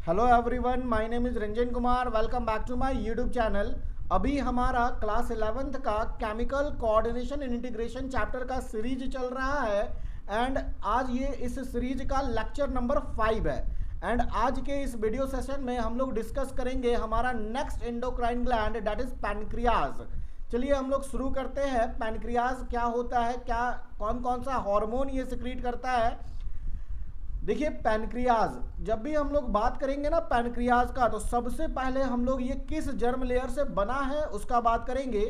Hello everyone, my name is Ranjan Kumar. Welcome back to my YouTube channel. अभी हमारा class 11th का chemical coordination and integration chapter का series चल रहा है एंड आज ये इस सीरीज का लेक्चर नंबर 5 है। एंड आज के इस वीडियो सेशन में हम लोग डिस्कस करेंगे हमारा next endocrine gland that is pancreas. चलिए हम लोग शुरू करते हैं। पैनक्रियाज क्या होता है, क्या कौन कौन सा हार्मोन ये सिक्रीट करता है। देखिए पैनक्रियाज, जब भी हम लोग बात करेंगे ना पैनक्रियाज का, तो सबसे पहले हम लोग ये किस जर्म लेयर से बना है उसका बात करेंगे।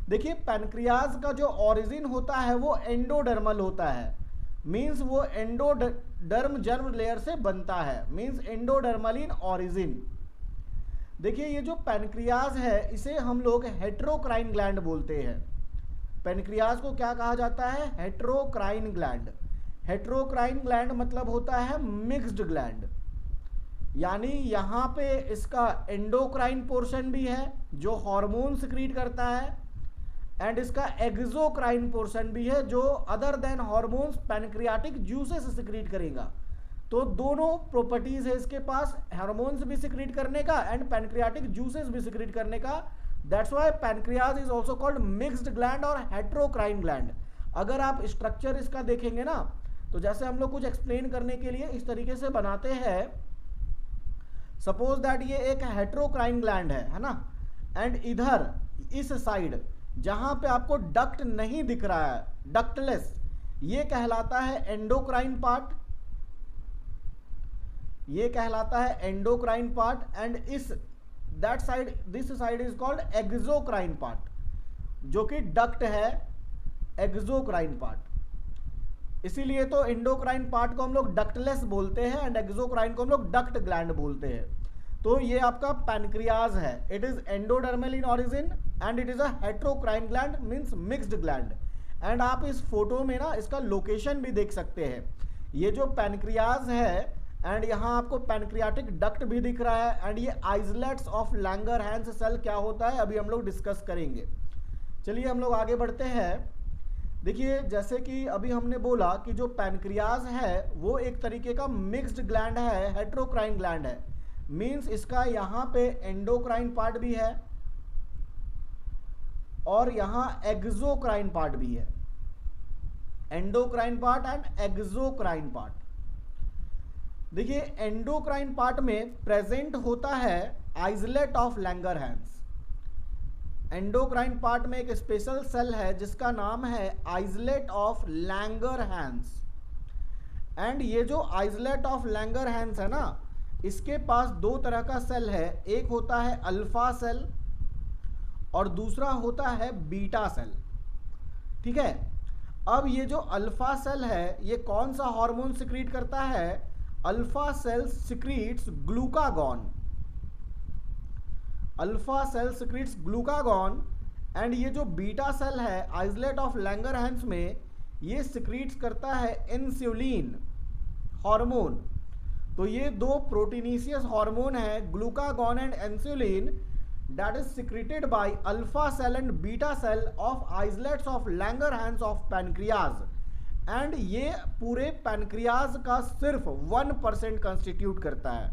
देखिए पैनक्रियाज का जो ओरिजिन होता है वो एंडोडर्मल होता है, मींस वो एंडोडर्म जर्म लेयर से बनता है, मींस एंडोडर्मल इन ओरिजिन। देखिए ये जो पैनक्रियाज है इसे हम लोग हेट्रोक्राइन ग्लैंड बोलते हैं। पैनक्रियाज को क्या कहा जाता है? Heterocrine gland. हेट्रोक्राइन ग्लैंड मतलब होता है मिक्स्ड ग्लैंड, यानी यहाँ पे इसका एंडोक्राइन पोर्शन भी है जो हार्मोन सिक्रीट करता है एंड इसका एक्सोक्राइन पोर्शन भी है जो other than hormones pancreatic juices secrete करेगा। तो दोनों प्रॉपर्टीज है इसके पास, हार्मोन्स भी सिक्रीट करने का एंड पैनक्रियाटिक जूसेस भी सिक्रीट करने का। That's why pancreas is also called mixed gland और हेट्रोक्राइन ग्लैंड। अगर आप स्ट्रक्चर इसका देखेंगे ना, तो जैसे हम लोग कुछ एक्सप्लेन करने के लिए इस तरीके से बनाते हैं। सपोज दैट ये एक हेट्रोक्राइन ग्लैंड है ना, एंड इधर इस साइड जहां पे आपको डक्ट नहीं दिख रहा है, डक्टलेस, ये कहलाता है एंडोक्राइन पार्ट, ये कहलाता है एंडोक्राइन पार्ट। एंड इस that side, this side is called exocrine part, जो कि डक्ट है, एक्सोक्राइन पार्ट। इसीलिए तो एंडोक्राइन पार्ट को हम लोग डक्टलेस बोलते हैं एंड एक्सोक्राइन को हम लोग डक्ट ग्लैंड बोलते हैं। तो ये आपका पैनक्रियाज है, it is endodermal in origin and it is a heterocrine gland, means mixed gland. And आप इस फोटो में ना इसका लोकेशन भी देख सकते हैं। ये जो पैनक्रियाज है एंड यहाँ आपको पैनक्रियाटिक डक्ट भी दिख रहा है एंड ये आइसलेट्स ऑफ लैंगरहैंस सेल क्या होता है अभी हम लोग डिस्कस करेंगे। चलिए हम लोग आगे बढ़ते हैं। देखिए जैसे कि अभी हमने बोला कि जो पैनक्रियाज है वो एक तरीके का मिक्स्ड ग्लैंड है, हेट्रोक्राइन ग्लैंड है, मींस इसका यहाँ पे एंडोक्राइन पार्ट भी है और यहाँ एक्सोक्राइन पार्ट भी है, endocrine part and exocrine part. देखिए एंडोक्राइन पार्ट में प्रेजेंट होता है islet of Langerhans. Endocrine part में एक स्पेशल सेल है जिसका नाम है आइसलेट ऑफ लैंगरहैंस। एंड ये जो आइसलेट ऑफ लैंगरहैंस है ना, इसके पास दो तरह का सेल है, एक होता है अल्फा सेल और दूसरा होता है बीटा सेल। ठीक है, अब ये जो अल्फा सेल है ये कौन सा हार्मोन सिक्रीट करता है? Alpha cell secretes glucagon, alpha cell secretes glucagon. And ये जो बीटा सेल है आइसलेट ऑफ लैंगरहैंस में, ये सिक्रीट्स करता है इंसुलिन हार्मोन। तो ये दो प्रोटीनीशियस हार्मोन है, glucagon and insulin, that is secreted by alpha cell and beta cell of islets of Langerhans of pancreas. And ये पूरे पैनक्रियाज का सिर्फ 1% कंस्टिट्यूट करता है,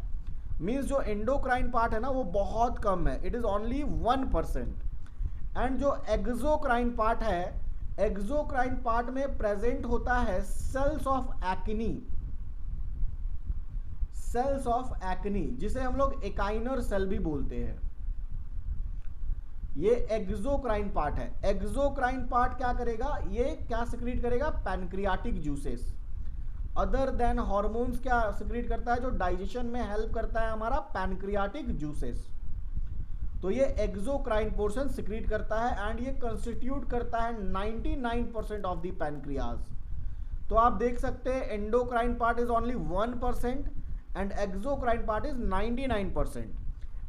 मीन्स जो एंडोक्राइन पार्ट है ना वो बहुत कम है, इट इज ओनली 1%। एंड जो एक्सोक्राइन पार्ट है, एक्सोक्राइन पार्ट में प्रेजेंट होता है cells of acini, cells of acini, जिसे हम लोग एकाइनर सेल भी बोलते हैं। ये एक्सोक्राइन पार्ट है। एक्सोक्राइन पार्ट क्या करेगा? ये क्या सिक्रीट करेगा? Pancreatic juices, other than hormones क्या सिक्रीट करता है जो डाइजेशन में हेल्प करता है? हमारा पैनक्रियाटिक जूसेस। तो ये एक्सोक्राइन पोर्शन सिक्रीट करता है एंड ये कंस्टिट्यूट करता है 99% ऑफ द पैनक्रियाज। तो आप देख सकते हैं endocrine part is only 1% and exocrine part is 99%।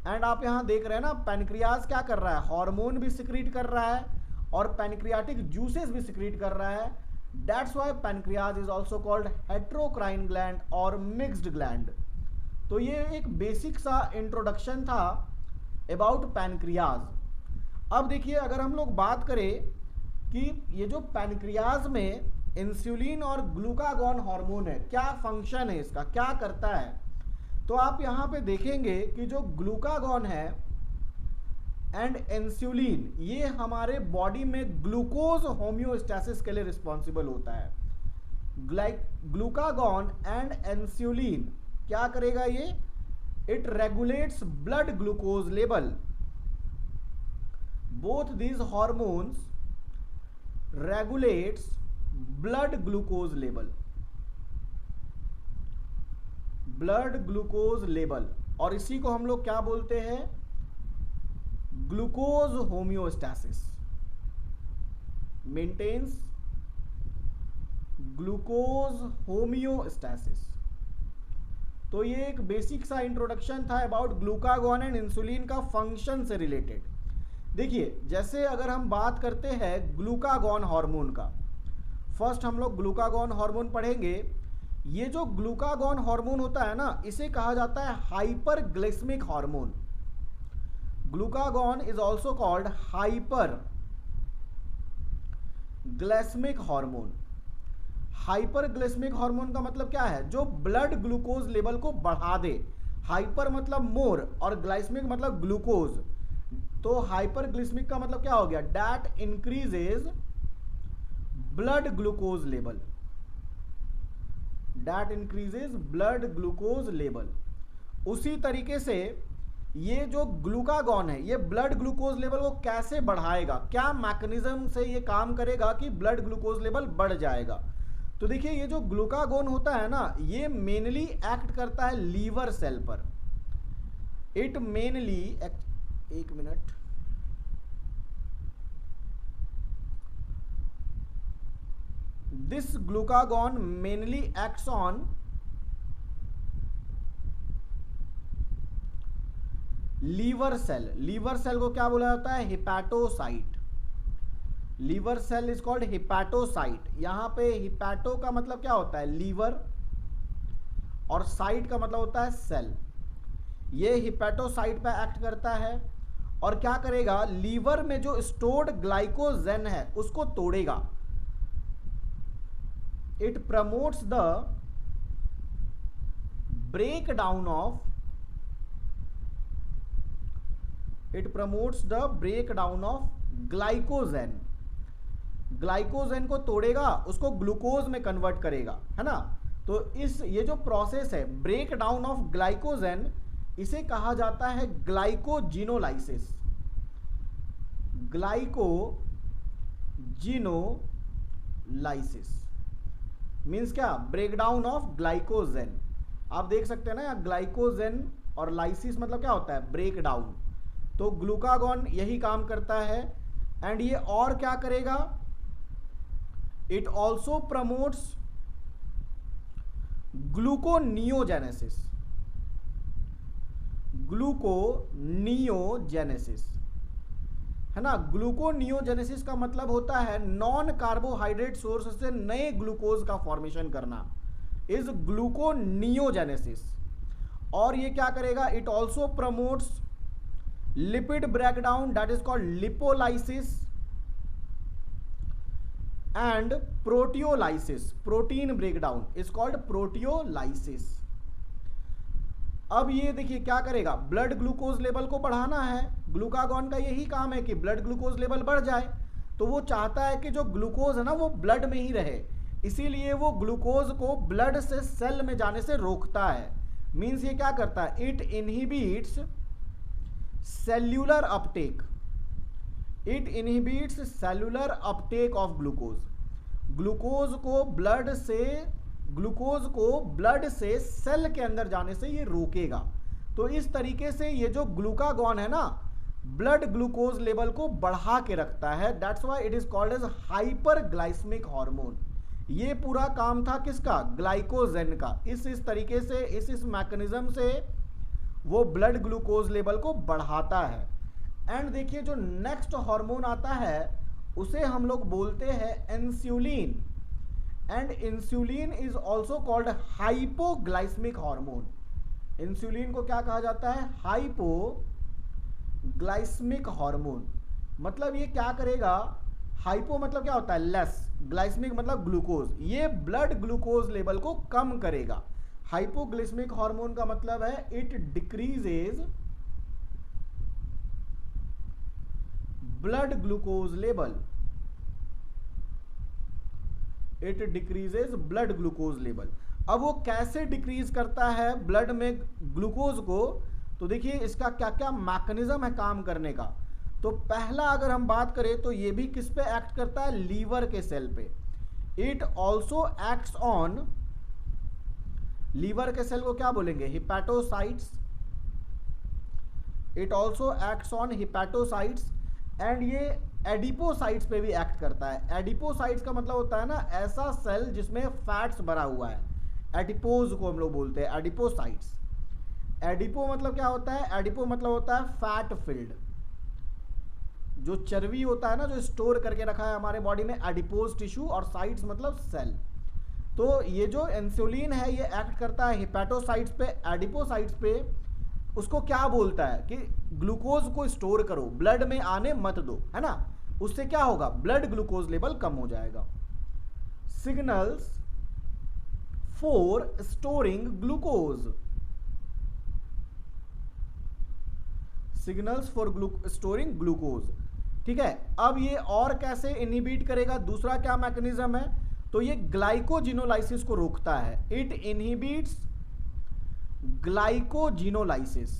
And आप यहाँ देख रहे हैं ना पैनक्रियाज क्या कर रहा है? हार्मोन भी सिक्रीट कर रहा है और पैनक्रियाटिक जूसेस भी सिक्रीट कर रहा है। That's why pancreas is also called heterocrine gland और mixed gland। तो ये एक बेसिक सा इंट्रोडक्शन था अबाउट पैनक्रियाज। अब देखिए अगर हम लोग बात करें कि ये जो पैनक्रियाज में इंसुलिन और ग्लूकागॉन हार्मोन है, क्या फंक्शन है इसका, क्या करता है? तो आप यहाँ पे देखेंगे कि जो ग्लूकागॉन है एंड इंसुलिन, ये हमारे बॉडी में ग्लूकोज होम्योस्टैसिस के लिए रिस्पॉन्सिबल होता है। ग्लूकागॉन एंड इंसुलिन क्या करेगा ये? It regulates blood glucose level. Both these hormones regulates blood glucose level, blood glucose level, और इसी को हम लोग क्या बोलते हैं? Glucose homeostasis. Maintains glucose homeostasis. तो ये एक बेसिक सा इंट्रोडक्शन था अबाउट ग्लूकागॉन एंड इंसुलिन का फंक्शन से रिलेटेड। देखिए, जैसे अगर हम बात करते हैं ग्लूकागॉन हार्मोन का, फर्स्ट हम लोग ग्लूकागॉन हार्मोन पढ़ेंगे। ये जो ग्लूकागॉन हार्मोन होता है ना, इसे कहा जाता है hyperglycaemic hormone. Glucagon is also called hyperglycaemic hormone. Hyperglycaemic hormone का मतलब क्या है? जो ब्लड ग्लूकोज लेवल को बढ़ा दे। हाइपर मतलब मोर और ग्लाइसेमिक मतलब ग्लूकोज। तो हाइपरग्लाइसेमिक का मतलब क्या हो गया? That increases blood glucose level, that increases blood glucose level. उसी तरीके से ये जो ग्लूकागॉन है, ये ब्लड ग्लूकोज लेवल को कैसे बढ़ाएगा? क्या मैकेनिज्म से ये काम करेगा कि ब्लड ग्लूकोज लेवल बढ़ जाएगा? तो देखिए, ये जो ग्लूकागॉन होता है ना, ये मेनली एक्ट करता है लीवर सेल पर। इट मेनली, एक मिनट, this glucagon mainly acts on liver cell. Liver cell को क्या बोला जाता है? Hepatocyte. Liver cell is called hepatocyte. यहां पे हिपैटो का मतलब क्या होता है? लीवर, और साइट का मतलब होता है सेल। ये हिपैटोसाइट पे एक्ट करता है और क्या करेगा? लीवर में जो स्टोर्ड ग्लाइकोजेन है उसको तोड़ेगा। It promotes the breakdown of glycogen. Glycogen को तोड़ेगा, उसको ग्लूकोज में कन्वर्ट करेगा, है ना। तो ये जो प्रोसेस है ब्रेक डाउन ऑफ ग्लाइकोजेन, इसे कहा जाता है ग्लाइकोजिनोलाइसिस। ग्लाइकोजिनोलाइसिस मीन्स क्या? Break down of glycogen. आप देख सकते हैं ना, ग्लाइकोजेन और लाइसिस मतलब क्या होता है? Break down. तो ग्लूकागॉन यही काम करता है। एंड ये और क्या करेगा? It also promotes gluconeogenesis. Gluconeogenesis, है ना। ग्लूकोनियोजेनेसिस का मतलब होता है नॉन कार्बोहाइड्रेट सोर्स से नए ग्लूकोज का फॉर्मेशन करना, इज ग्लूकोनियोजेनेसिस। और ये क्या करेगा? It also promotes lipid breakdown, that is called lipolysis, and proteolysis. Protein breakdown is called proteolysis. अब ये देखिए क्या करेगा? ब्लड ग्लूकोज लेवल को बढ़ाना है। ग्लूकागॉन का यही काम है कि ब्लड ग्लूकोज लेवल बढ़ जाए। तो वो चाहता है कि जो ग्लूकोज है ना, वो ब्लड में ही रहे। इसीलिए वो ग्लूकोज को ब्लड से सेल में जाने से रोकता है। मीन्स ये क्या करता है? It inhibits cellular Uptake. It inhibits cellular Uptake of glucose. Glucose को ब्लड से सेल के अंदर जाने से ये रोकेगा। तो इस तरीके से ये जो ग्लूकागॉन है ना, ब्लड ग्लूकोज लेवल को बढ़ा के रखता है। That's why it is called as hyperglycaemic hormone. ये पूरा काम था किसका? ग्लाइकोजेन का। इस तरीके से, इस मैकेनिज्म से वो ब्लड ग्लूकोज लेवल को बढ़ाता है। एंड देखिए, जो नेक्स्ट हार्मोन आता है उसे हम लोग बोलते हैं insulin. And insulin is also called hypoglycaemic hormone. Insulin को क्या कहा जाता है? Hypoglycaemic hormone. मतलब ये क्या करेगा? हाइपो मतलब क्या होता है? लेस, ग्लाइसेमिक मतलब ग्लूकोज। ये ब्लड ग्लूकोज लेवल को कम करेगा। हाइपोग्लाइसेमिक हार्मोन का मतलब है it decreases blood glucose level, it decreases blood glucose level. अब वो कैसे डिक्रीज करता है ब्लड में ग्लूकोज को, तो देखिए इसका क्या क्या मैकेनिज्म है काम करने का। तो पहला अगर हम बात करें तो ये भी किस पे एक्ट करता है, लीवर के सेल पे। It also acts on, liver के सेल को क्या बोलेंगे, hepatocytes. It also acts on hepatocytes and ये एडिपोसाइट्स पे भी एक्ट करता है। एडिपोसाइट्स का मतलब होता है ना ऐसा सेल जिसमें फैट्स भरा हुआ है, एडिपोज को हम लोग बोलते हैं एडिपोसाइट्स। एडिपो मतलब क्या होता है, एडिपो मतलब होता है फैट फिल्ड, जो चर्बी होता है ना जो स्टोर करके रखा है हमारे बॉडी में, एडिपोज टिश्यू, और साइट्स मतलब सेल। तो ये जो इंसुलिन है ये एक्ट करता है हिपैटोसाइट्स पे, एडिपोसाइट्स पे। उसको क्या बोलता है कि ग्लूकोज को स्टोर करो, ब्लड में आने मत दो, है ना। उससे क्या होगा, ब्लड ग्लूकोज लेवल कम हो जाएगा। Signals for storing glucose, signals for storing glucose, ठीक है। अब ये और कैसे इनहिबिट करेगा, दूसरा क्या मैकेनिज्म है, तो ये ग्लाइकोजिनोलाइसिस को रोकता है। इट इनहिबिट्स ग्लाइकोजिनोलाइसिस,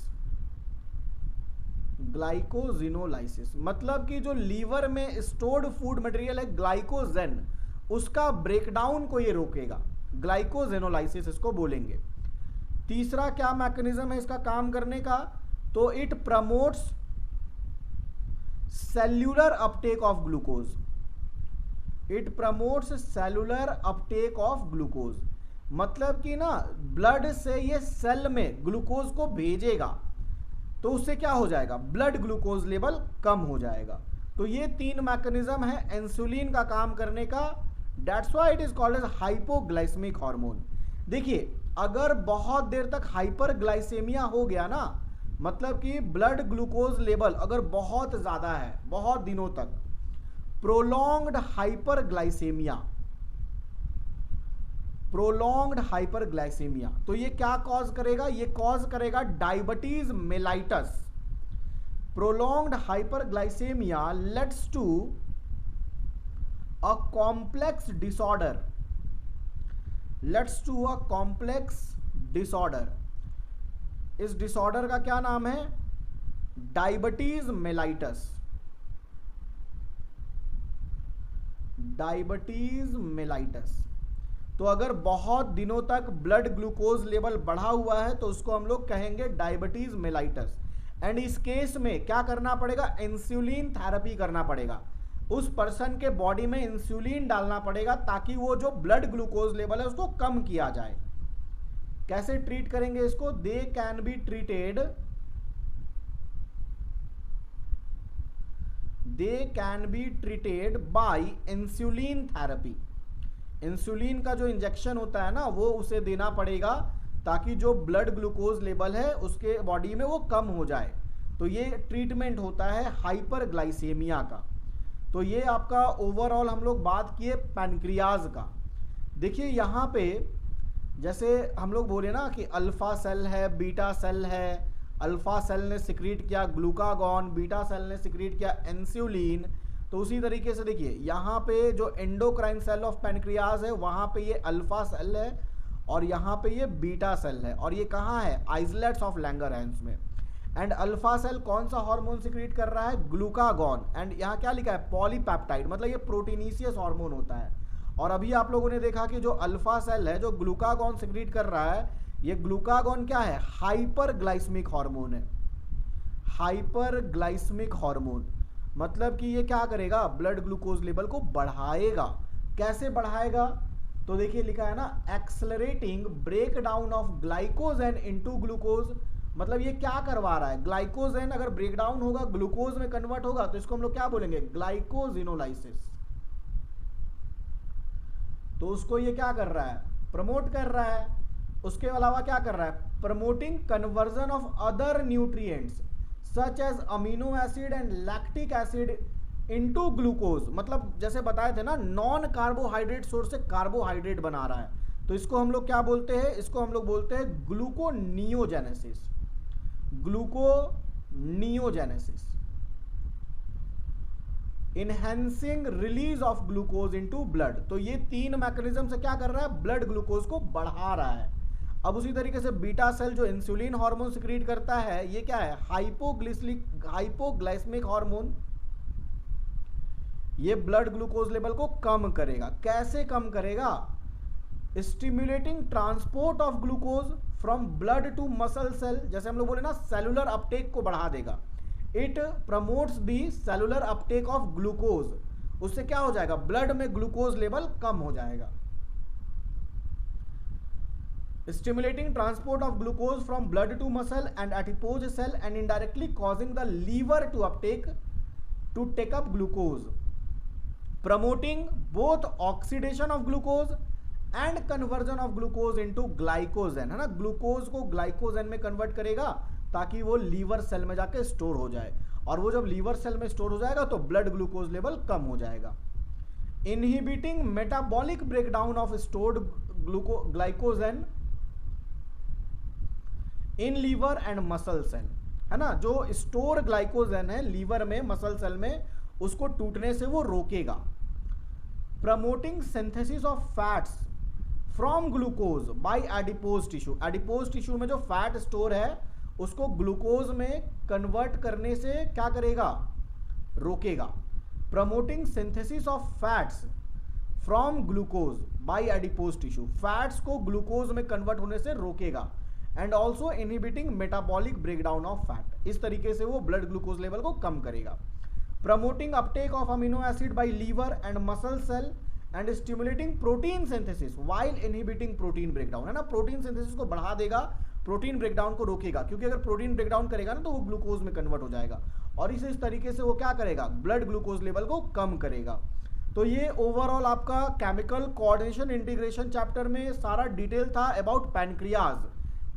ग्लाइकोजिनोलाइसिस मतलब कि जो लीवर में स्टोर्ड फूड मटेरियल है ग्लाइकोजेन, उसका ब्रेकडाउन को ये रोकेगा, ग्लाइकोजिनोलाइसिस इसको बोलेंगे। तीसरा क्या मैकेनिज्म है इसका काम करने का, तो it promotes cellular Uptake of glucose, it promotes cellular Uptake of glucose, मतलब कि ना ब्लड से ये सेल में ग्लूकोज को भेजेगा, तो उससे क्या हो जाएगा, ब्लड ग्लूकोज लेवल कम हो जाएगा। तो ये तीन मैकेनिज्म है इंसुलिन का काम करने का, that's why it is called as hypoglycaemic hormone. देखिए अगर बहुत देर तक हाइपरग्लाइसेमिया हो गया ना, मतलब कि ब्लड ग्लूकोज लेवल अगर बहुत ज्यादा है बहुत दिनों तक, प्रोलॉन्ग्ड हाइपरग्लाइसेमिया, प्रोलॉन्ग्ड हाइपरग्लाइसेमिया, तो ये क्या कॉज करेगा, ये कॉज करेगा diabetes mellitus. Prolonged hyperglycaemia leads to a complex disorder, leads to a complex disorder. इस डिसऑर्डर का क्या नाम है, डायबिटीज मेलाइटस, डायबिटीज मेलाइटस। तो अगर बहुत दिनों तक ब्लड ग्लूकोज लेवल बढ़ा हुआ है तो उसको हम लोग कहेंगे डायबिटीज मेलाइटस। एंड इस केस में क्या करना पड़ेगा, इंसुलिन थेरेपी करना पड़ेगा, उस पर्सन के बॉडी में इंसुलिन डालना पड़ेगा ताकि वो जो ब्लड ग्लूकोज लेवल है उसको कम किया जाए। कैसे ट्रीट करेंगे इसको, they can be treated, they can be treated by insulin therapy. Insulin का जो इंजेक्शन होता है ना वो उसे देना पड़ेगा ताकि जो ब्लड ग्लूकोज लेवल है उसके बॉडी में वो कम हो जाए। तो ये ट्रीटमेंट होता है हाइपरग्लाइसेमिया का। तो ये आपका ओवरऑल हम लोग बात किए पैनक्रियाज का। देखिए यहाँ पे जैसे हम लोग बोले ना कि अल्फा सेल है, बीटा सेल है, अल्फा सेल ने सिक्रीट किया ग्लूकागॉन, बीटा सेल ने सिक्रीट किया इंसुलिन। तो उसी तरीके से देखिए यहाँ पे जो एंडोक्राइन सेल ऑफ पैनक्रियाज है वहाँ पे ये अल्फा सेल है और यहाँ पे ये बीटा सेल है, और ये कहाँ है, आइसलेट्स ऑफ लैंगरहैंस में। एंड अल्फा सेल कौन सा हार्मोन सिक्रीट कर रहा है, ग्लूकागॉन। एंड यहाँ क्या लिखा है, पॉलीपेप्टाइड, मतलब ये प्रोटीनीशियस हार्मोन होता है। और अभी आप लोगों ने देखा कि जो अल्फा सेल है जो ग्लूकागॉन सिक्रीट कर रहा है, ये ग्लूकागॉन क्या है, हाइपरग्लाइसेमिक हार्मोन है, हाइपरग्लाइसेमिक हार्मोन। मतलब कि ये क्या करेगा, ब्लड ग्लूकोज लेवल को बढ़ाएगा। कैसे बढ़ाएगा, तो देखिए लिखा है ना, accelerating break down of glycogen into glucose. मतलब ये क्या करवा रहा है, ग्लाइकोजेन अगर ब्रेक डाउन होगा ग्लूकोज में कन्वर्ट होगा तो इसको हम लोग क्या बोलेंगे, ग्लाइकोजिनोलाइसिस। तो उसको ये क्या कर रहा है, प्रमोट कर रहा है। उसके अलावा क्या कर रहा है, promoting conversion of other nutrients such as amino acid and lactic acid into glucose. मतलब जैसे बताए थे ना, नॉन कार्बोहाइड्रेट सोर्स से कार्बोहाइड्रेट बना रहा है। तो इसको हम लोग क्या बोलते हैं, इसको हम लोग बोलते हैं gluconeogenesis, gluconeogenesis, enhancing release of glucose into blood. तो ये तीन मैकेनिज्म से क्या कर रहा है, ब्लड ग्लूकोज को बढ़ा रहा है। अब उसी तरीके से बीटा सेल जो इंसुलिन हार्मोन सिक्रीट करता है, ये क्या है, हाइपोग्लाइसेमिक हार्मोन, ये ब्लड ग्लूकोज लेवल को कम करेगा। कैसे कम करेगा, stimulating transport of glucose from blood to muscle cell, जैसे हम लोग बोले ना सेलुलर अपटेक को बढ़ा देगा। It promotes the cellular Uptake of glucose, उससे क्या हो जाएगा, ब्लड में ग्लूकोज लेवल कम हो जाएगा। Stimulating transport of glucose from blood to muscle and adipose cell and indirectly causing the liver to take up glucose, promoting both oxidation of glucose and conversion of glucose into glycogen, है ना, glucose को glycogen में convert करेगा ताकि वो liver cell में जाके store हो जाए, और वो जब लीवर सेल में स्टोर हो जाएगा तो ब्लड ग्लूकोज लेवल कम हो जाएगा। Inhibiting metabolic breakdown of stored glycogen in liver and muscle cell, है ना, जो स्टोर ग्लाइकोजेन है लीवर में मसल सेल में, उसको टूटने से वो रोकेगा। Promoting synthesis of fats from glucose by adipose tissue, adipose tissue में जो फैट स्टोर है उसको ग्लूकोज में कन्वर्ट करने से क्या करेगा, रोकेगा। Promoting synthesis of fats from glucose by adipose tissue, fats को ग्लूकोज में कन्वर्ट होने से रोकेगा। And also inhibiting metabolic breakdown of fat, इस तरीके से वो ब्लड ग्लूकोज लेवल को कम करेगा। Promoting uptake of amino acid by liver and muscle cell and stimulating protein synthesis while inhibiting protein breakdown, है ना, प्रोटीन सिंथेसिस को बढ़ा देगा, प्रोटीन ब्रेकडाउन को रोकेगा, क्योंकि अगर प्रोटीन ब्रेकडाउन करेगा ना तो वो ग्लूकोज में कन्वर्ट हो जाएगा, और इस तरीके से वो क्या करेगा, ब्लड ग्लूकोज लेवल को कम करेगा। तो ये ओवरऑल आपका केमिकल कोऑर्डिनेशन इंटीग्रेशन चैप्टर में सारा डिटेल था अबाउट पैनक्रियाज,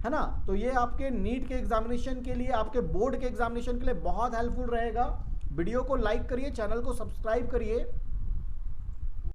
है ना। तो ये आपके नीट के एग्जामिनेशन के लिए, आपके बोर्ड के एग्जामिनेशन के लिए बहुत हेल्पफुल रहेगा। वीडियो को लाइक करिए, चैनल को सब्सक्राइब करिए।